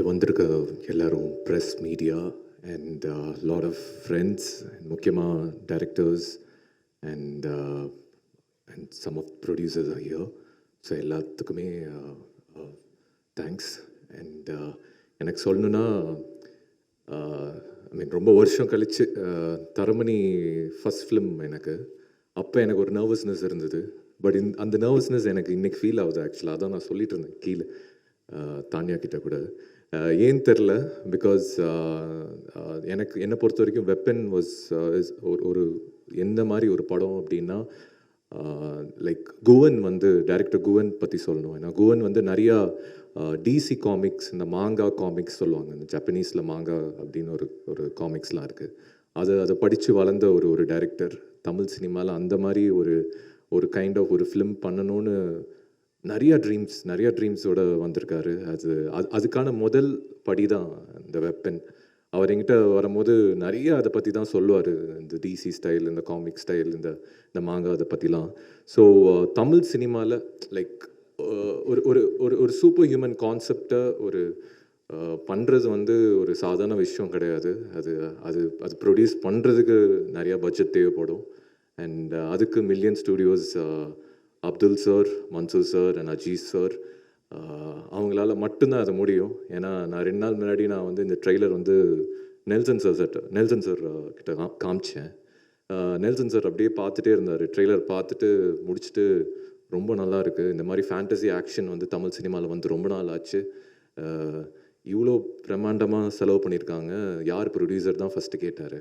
இங்கே வந்திருக்க எல்லாரும் press media and lot of friends முக்கியமாக directors and and some of producers are here. So எல்லாத்துக்குமே தேங்க்ஸ். அண்ட் எனக்கு சொல்லணுன்னா ஐ மீன் ரொம்ப வருஷம் கழித்து தரமணி ஃபஸ்ட் ஃபிலிம் எனக்கு. அப்போ எனக்கு ஒரு நர்வஸ்னஸ் இருந்தது. பட் அந்த நர்வஸ்னஸ் எனக்கு இன்றைக்கி ஃபீல் ஆகுது. ஆக்சுவலாக அதான் நான் சொல்லிட்டு இருந்தேன் கீழே தானியா கிட்ட கூட. ஏன் தெரில, பிகாஸ் எனக்கு என்னை பொறுத்த வரைக்கும் வெப்பன் வாஸ் ஒரு எந்த மாதிரி ஒரு படம் அப்படின்னா, லைக் குவன் வந்து டைரக்டர் குவன் பற்றி சொல்லணும். ஏன்னா குவன் வந்து நிறையா டிசி காமிக்ஸ், இந்த மாங்கா காமிக்ஸ் சொல்லுவாங்க, இந்த ஜப்பனீஸில் மாங்கா அப்படின்னு ஒரு காமிக்ஸ்லாம் இருக்குது. அதை படித்து வளர்ந்த ஒரு டைரக்டர். தமிழ் சினிமாவில் அந்த மாதிரி ஒரு கைண்ட் ஆஃப் ஒரு ஃபிலிம் பண்ணணும்னு நிறையா ட்ரீம்ஸோடு வந்திருக்காரு. அதுக்கான முதல் படி தான் இந்த வெப்பன். அவர் என்கிட்ட வரும்போது நிறைய அதை பற்றி தான் சொல்லுவார், இந்த டிசி ஸ்டைல், இந்த காமிக் ஸ்டைல், இந்த மாங்கா அதை பற்றிலாம். ஸோ தமிழ் சினிமாவில் லைக் ஒரு சூப்பர் ஹியூமன் கான்செப்டை பண்ணுறது வந்து ஒரு சாதாரண விஷயம் கிடையாது. அது ப்ரொடியூஸ் பண்ணுறதுக்கு நிறையா பட்ஜெட் தேவைப்படும். அண்ட் அதுக்கு million studios, Abdul sir, Mansoor sir and Aziz sir, அவங்களால மட்டும்தான் அது முடியும். ஏன்னா நான் 2 நாள் முன்னாடி நான் வந்து இந்த ட்ரெய்லர் வந்து நெல்சன் சார் கிட்ட காமிச்சேன். நெல்சன் சார் அப்படியே பார்த்துட்டே இருந்தார். ட்ரெய்லர் பார்த்துட்டு முடிச்சுட்டு, ரொம்ப நல்லா இருக்குது, இந்த மாதிரி ஃபேண்டசி ஆக்ஷன் வந்து தமிழ் சினிமாவில் வந்து ரொம்ப நாள் ஆச்சு, இவ்வளோ பிரம்மாண்டமாக செலவு பண்ணியிருக்காங்க, யார் ப்ரொடியூசர் தான் ஃபஸ்ட்டு கேட்டார்.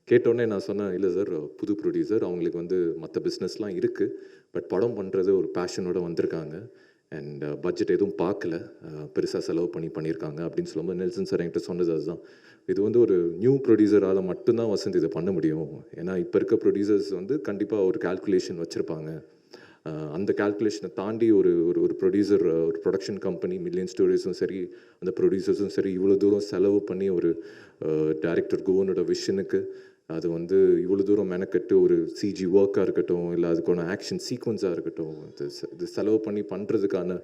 கேட்டோடனே நான் சொன்னேன், இல்லை சார், புது ப்ரொடியூசர், அவங்களுக்கு வந்து மற்ற பிஸ்னஸ்லாம் இருக்குது, பட் படம் பண்ணுறது ஒரு பேஷனோடு வந்திருக்காங்க அண்ட் பட்ஜெட் எதுவும் பார்க்கல, பெருசாக செலவு பண்ணியிருக்காங்க அப்படின்னு சொல்லும்போது நெல்சன் சார் என்கிட்ட சொன்னது அதுதான். இது வந்து ஒரு நியூ ப்ரொடியூசரால் மட்டும்தான் வசந்த் இதை பண்ண முடியும். ஏன்னா இப்போ இருக்க ப்ரொடியூசர்ஸ் வந்து கண்டிப்பாக ஒரு கால்குலேஷன் வச்சுருப்பாங்க. அந்த கால்குலேஷனை தாண்டி ஒரு ப்ரொடியூசர், ஒரு ப்ரொடக்ஷன் கம்பெனி, மில்லியன் ஸ்டோரிஸும் சரி, அந்த ப்ரொடியூசர்ஸும் சரி, இவ்வளோ தூரம் செலவு பண்ணி ஒரு டைரக்டர் குவனோட விஷனுக்கு அது வந்து இவ்வளோ தூரம் மெனக்கட்டு ஒரு சிஜி ஒர்க்காக இருக்கட்டும், இல்லை அதுக்கான ஆக்ஷன் சீக்வன்ஸாக இருக்கட்டும், இது செலவு பண்ணி பண்ணுறதுக்கான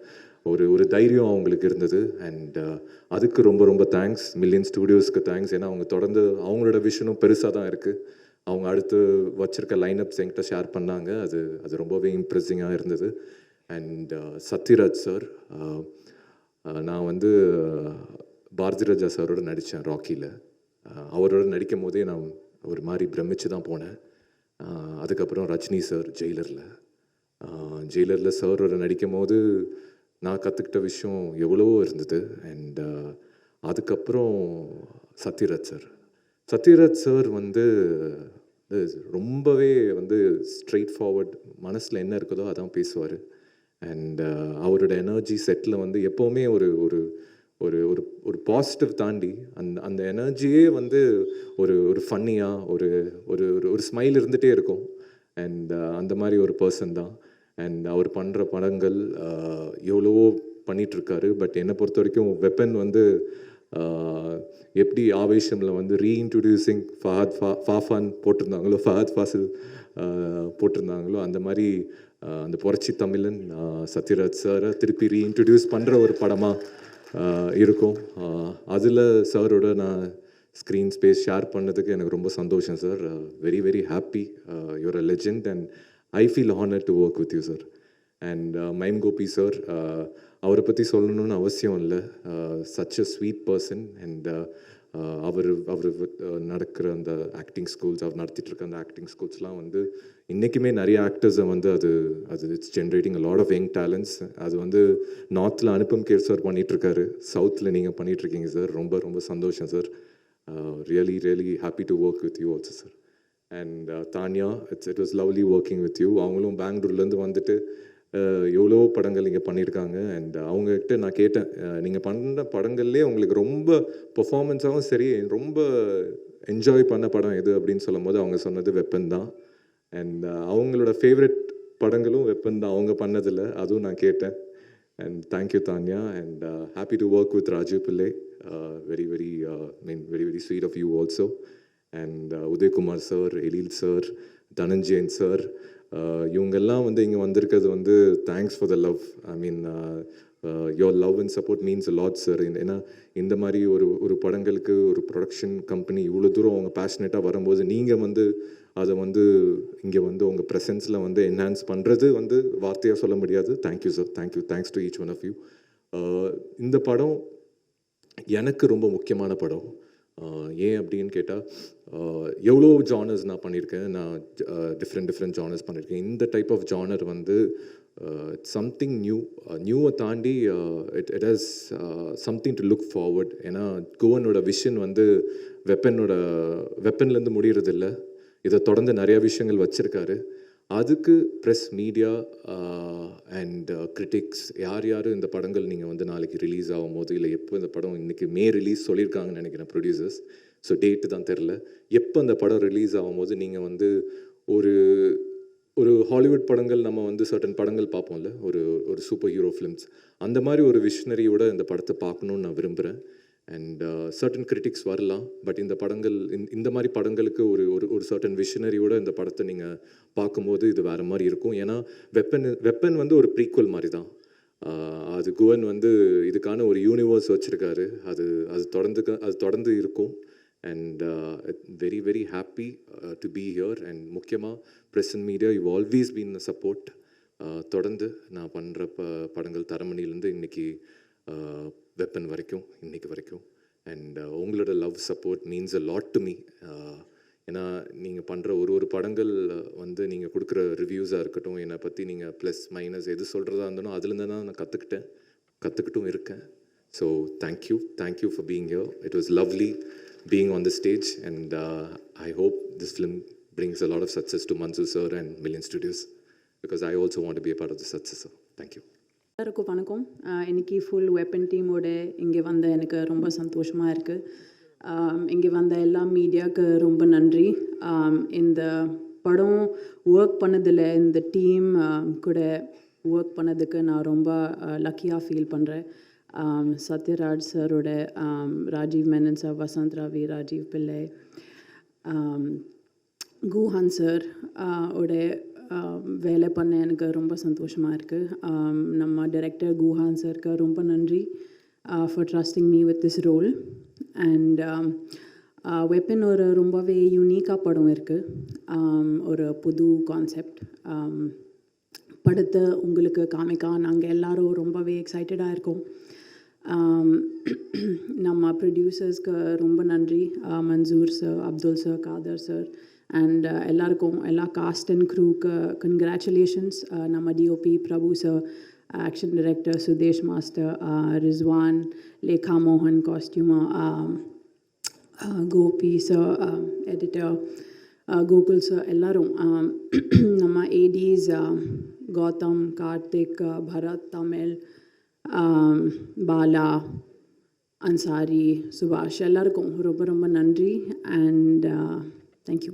ஒரு தைரியம் அவங்களுக்கு இருந்தது. அண்ட் அதுக்கு ரொம்ப ரொம்ப தேங்க்ஸ். Million ஸ்டூடியோஸ்க்கு thanks. ஏன்னா அவங்க தொடர்ந்து அவங்களோட விஷனும் பெருசாக தான் இருக்குது. அவங்க அடுத்து வச்சுருக்க லைனப்ஸ் என்கிட்ட ஷேர் பண்ணாங்க. அது ரொம்பவே இம்ப்ரெஸிங்காக இருந்தது. அண்ட் சத்யராஜ் சார், நான் வந்து பாரதிராஜா சாரோட நடித்தேன் ராக்கியில். அவரோட நடிக்கும் போதே நான் ஒரு மாதிரி பிரமிச்சு தான் போனேன். அதுக்கப்புறம் ரஜினி சார் ஜெயிலரில் சாரோட நடிக்கும் போது நான் கற்றுக்கிட்ட விஷயம் எவ்வளவோ இருந்தது. அண்ட் அதுக்கப்புறம் சத்யராஜ் சார் வந்து ரொம்பவே வந்து ஸ்ட்ரெயிட் ஃபார்வர்ட், மனசில் என்ன இருக்குதோ அதான் பேசுவார். அண்ட் அவரோட எனர்ஜி செட்டில் வந்து எப்போவுமே ஒரு ஒரு பாசிட்டிவ் தாண்டி அந்த எனர்ஜியே வந்து ஒரு ஃபன்னியாக ஒரு ஸ்மைல் இருந்துகிட்டே இருக்கும். அண்ட் அந்த மாதிரி ஒரு பர்சன் தான். அண்ட் அவர் பண்ணுற படங்கள் எவ்வளவோ பண்ணிகிட்ருக்காரு. பட் என்னை பொறுத்த வரைக்கும் வெப்பன் வந்து எப்படி ஆவேஷமில் வந்து ரீஇன்ட்ரடியூசிங் ஃபாஃபான் போட்டிருந்தாங்களோ, ஃபஹத் ஃபாசில் போட்டிருந்தாங்களோ, அந்த மாதிரி அந்த புரட்சி தமிழன் சத்யராஜ் சாரை திருப்பி ரீஇன்ட்ரடியூஸ் பண்ணுற ஒரு படமாக இருக்கும். அதில் சாரோட நான் ஸ்க்ரீன் ஸ்பேஸ் ஷேர் பண்ணதுக்கு எனக்கு ரொம்ப சந்தோஷம் sir. Very very happy. You're a legend and I feel honour to work with you sir. And mime Gopi sir, அவரை பற்றி சொல்லணும்னு அவசியம் இல்லை. Such a sweet person. And அவர் நடக்கிற அந்த ஆக்டிங் ஸ்கூல்ஸ், அவர் நடத்திட்டு இருக்க அந்த ஆக்டிங் ஸ்கூல்ஸ்லாம் வந்து இன்றைக்குமே நிறைய ஆக்டர்ஸை வந்து அது it's generating a lot of young talents. அது வந்து நார்த்தில் அனுப்பம் கேர் சார் பண்ணிகிட்ருக்காரு, சவுத்தில் நீங்கள் பண்ணிகிட்ருக்கீங்க சார். ரொம்ப ரொம்ப சந்தோஷம் sir. Really really happy to work with you also sir. And Tania, it was lovely working with you. அவங்களும் பெங்களூர்லேருந்து வந்துட்டு எவ்வளோ படங்கள் இங்கே பண்ணியிருக்காங்க. அண்ட் அவங்கக்கிட்ட நான் கேட்டேன், நீங்கள் பண்ணுற படங்கள்லேயே உங்களுக்கு ரொம்ப பர்ஃபார்மன்ஸாகவும் சரி, ரொம்ப என்ஜாய் பண்ண படம் எது அப்படின்னு சொல்லும் போது அவங்க சொன்னது வெப்பன் தான். அண்ட் அவங்களோட ஃபேவரட் படங்களும் வெப்பன் தான், அவங்க பண்ணதில்லை, அதுவும் நான் கேட்டேன். And thank you Tanya. And happy to work with Raju Pillai. Very very very very sweet of you also. And Udhayakumar sir, Ezhil sir, Dhananjayan sir, இவங்கெல்லாம் வந்து இங்கே வந்திருக்கிறது வந்து thanks for the love. I mean your love and support means lot sir. ஏன்னா இந்த மாதிரி ஒரு படங்களுக்கு ஒரு ப்ரொடக்ஷன் கம்பெனி இவ்வளோ தூரம் அவங்க பேஷனேட்டாக வரும்போது நீங்கள் வந்து அதை வந்து இங்கே வந்து உங்கள் ப்ரெசன்ஸில் வந்து என்ஹான்ஸ் பண்ணுறது வந்து வார்த்தையாக சொல்ல முடியாது. Thank you sir, thank you, thanks to each one of you. இந்த படம் எனக்கு ரொம்ப முக்கியமான படம். ஏன் அப்படின்னு கேட்டால், எவ்வளோ ஜானர்ஸ் நான் பண்ணியிருக்கேன். நான் டிஃப்ரெண்ட் ஜானர்ஸ் பண்ணியிருக்கேன். இந்த டைப் ஆஃப் ஜானர் வந்து சம்திங் நியூவை தாண்டி it has something to look forward. ஏன்னா குவனோட விஷன் வந்து வெப்பன்லேருந்து முடியறதில்ல. இதை தொடர்ந்து நிறையா விஷயங்கள் வச்சுருக்காரு. அதுக்கு ப்ரெஸ், மீடியா அண்ட் கிரிட்டிக்ஸ் யார் இந்த படங்கள் நீங்கள் வந்து நாளைக்கு ரிலீஸ் ஆகும்போது, இல்லை எப்போ இந்த படம் இன்றைக்கி ரிலீஸ் சொல்லியிருக்காங்கன்னு நினைக்கிறேன் ப்ரொடியூசர்ஸ். ஸோ டேட்டு தான் தெரில. எப்போ அந்த படம் ரிலீஸ் ஆகும்போது நீங்கள் வந்து ஒரு ஹாலிவுட் படங்கள் நம்ம வந்து சர்டன் படங்கள் பார்ப்போம்ல, ஒரு சூப்பர் ஹீரோ ஃபிலிம்ஸ், அந்த மாதிரி ஒரு விஷனரியோட இந்த படத்தை பார்க்கணுன்னு நான் விரும்புகிறேன். அண்ட் சர்டன் கிரிட்டிக்ஸ் வரலாம், பட் இந்த படங்கள் இந்த மாதிரி படங்களுக்கு ஒரு சர்டன் விஷனரியோட இந்த படத்தை நீங்கள் பார்க்கும்போது இது வேறு மாதிரி இருக்கும். ஏன்னா வெப்பன் வந்து ஒரு ப்ரீக்வல் மாதிரி தான். அது குவன் வந்து இதுக்கான ஒரு யூனிவர்ஸ் வச்சுருக்காரு. அது தொடர்ந்து இருக்கும். And very very happy to be here. And முக்கியமாக press and media, you always been the support. தொடர்ந்து நான் பண்ணுற படங்கள் தரமணிலேருந்து இன்றைக்கி வெப்பன் வரைக்கும், இன்றைக்கி வரைக்கும். அண்ட் உங்களோட love support means a lot to me. ஏன்னா நீங்கள் பண்ணுற ஒரு படங்கள் வந்து நீங்கள் கொடுக்குற ரிவ்யூஸாக இருக்கட்டும், என்னை பற்றி நீங்கள் ப்ளஸ் மைனஸ் எது சொல்கிறதா இருந்தாலும் அதுலேருந்து தான் நான் கற்றுக்கிட்டும் இருக்கேன். So thank you for being here. It was lovely being on the stage, and I hope this film brings a lot of success to Mansoor sir and Million Studios, because I also want to be a part of the success. So thank you. எல்லாருக்கும் வணக்கம். இன்னைக்கு full weapon டீமோட இங்கே வந்த எனக்கு ரொம்ப சந்தோஷமாக இருக்குது. இங்கே வந்த எல்லா மீடியாவுக்கு ரொம்ப நன்றி. இந்த படம் ஒர்க் பண்ணதில் இந்த டீம் கூட ஒர்க் பண்ணதுக்கு நான் ரொம்ப லக்கியாக ஃபீல் பண்ணுறேன். சத்யராஜ் சாரோட, ராஜீவ் மேனன் சார், வசந்த் ராவி, ராஜீவ் பிள்ளை, குஹான் சார் ஓட வேலை பண்ண எனக்கு ரொம்ப சந்தோஷமாக இருக்குது. நம்ம டைரக்டர் குஹான் சாருக்கு ரொம்ப நன்றி for trusting me with this role. And weapon ஒரு ரொம்பவே யூனிக்காக படம் இருக்குது. ஒரு புது கான்செப்ட் படத்தை உங்களுக்கு காமிக்க நாங்கள் எல்லோரும் ரொம்பவே எக்ஸைட்டடாக இருக்கோம். நம்ம ப்ரொடியூசர்ஸ்க்கு ரொம்ப நன்றி. Mansoor sir, Abdul sir, Kadhar sir and எல்லாருக்கும், எல்லா காஸ்ட் அண்ட் க்ரூக்கு கங்க்ராச்சுலேஷன்ஸ். நம்ம DOP Prabhu sir, action director Sudhesh master, Rizwan, Lekha மோகன் costumer, Gopi sir editor, Gokul sir, எல்லோரும், நம்ம ஏடிஸ் கௌதம், கார்த்திக், பரத், தமிழ், பாலா, அன்சாரி, சுபாஷ், எல்லாருக்கும் ரொம்ப ரொம்ப நன்றி. And thank you.